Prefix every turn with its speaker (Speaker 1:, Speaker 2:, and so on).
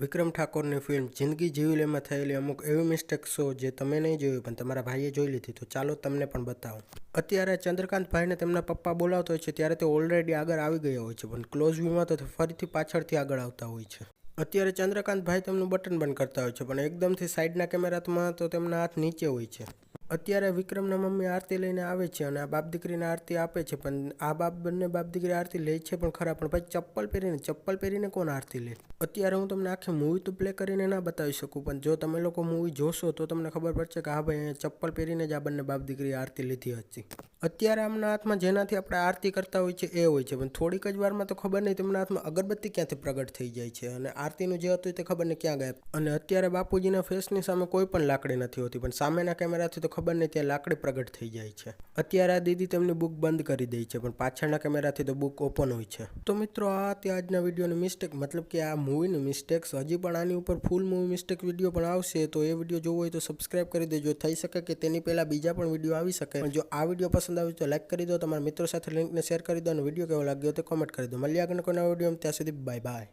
Speaker 1: વિક્રમ ઠાકોરની film જિંદગી જીવી લેમાં થયેલી અમુક એવી મિસ્ટેક્સો જે તમે નહીં જોયું પણ તમારા ભાઈએ જોઈ લીધી, તો ચાલો તમને પણ બતાવો. અત્યારે ચંદ્રકાંત ભાઈને તેમના પપ્પા બોલાવતો હોય છે ત્યારે તે ઓલરેડી આગળ આવી ગયા હોય છે, પણ ક્લોઝ વ્યૂમાં તો ફરીથી પાછળથી આગળ આવતા હોય છે. અત્યારે ચંદ્રકાંત ભાઈ તેમનું બટન બંધ કરતા હોય છે, પણ એકદમથી સાઈડના કેમેરામાં તો તેમના હાથ નીચે હોય છે. અત્યારે વિક્રમના મમ્મી આરતી લઈને આવે છે અને આ બાપ દીકરીને આરતી આપે છે, પણ આ બંને બાપ દીકરી આરતી લે છે પણ ખરા, પણ ભાઈ ચપ્પલ પહેરીને કોણ આરતી લે? અત્યારે હું તમને આખી મૂવી તો પ્લે કરીને ના બતાવી શકું, પણ જો તમે લોકો મૂવી જોશો તો તમને ખબર પડશે કે હા ભાઈ ચપ્પલ પહેરીને જ આ બંને બાપ દીકરી આરતી લીધી હતી. અત્યારે આમના હાથમાં જેનાથી આપણે આરતી કરતા હોય છે એ હોય છે, પણ થોડીક જ વારમાં તો ખબર નહીં તેમના હાથમાં અગરબત્તી ક્યાંથી પ્રગટ થઈ જાય છે અને આરતીનું જે હતું તે ખબર નહીં ક્યાં ગાયબ. અને અત્યારે બાપુજીના ફેસની સામે કોઈ પણ લાકડી નથી હોતી, પણ સામેના કેમેરાથી તો ખબર નહીં ત્યાં લાકડી પ્રગટ થઈ જાય છે. અત્યારે આ દીદી તેમની બુક બંધ કરી દે છે, પણ પાછળના કેમેરાથી તો બુક ઓપન હોય છે. તો મિત્રો આ હતી આજના વિડીયોની મિસ્ટેક, મતલબ કે આ મૂવીની મિસ્ટેક્સ. હજી પણ આની ઉપર ફૂલ મૂવી મિસ્ટેક વિડીયો પણ આવશે, તો એ વિડીયો જોવો હોય તો સબસ્ક્રાઇબ કરી દેજો. થઈ શકે કે તેની પહેલાં બીજા પણ વિડીયો આવી શકે. જો આ વિડીયો પસંદ આવ્યો તો લાઈક કરી દો, તમારા મિત્રો સાથે લિંકને શેર કરી દો અને વિડીયો કેવો લાગ્યો તે કોમેન્ટ કરી દો. મળીએ આગળ કોઈના વિડીયો, ત્યાં સુધી બાય બાય.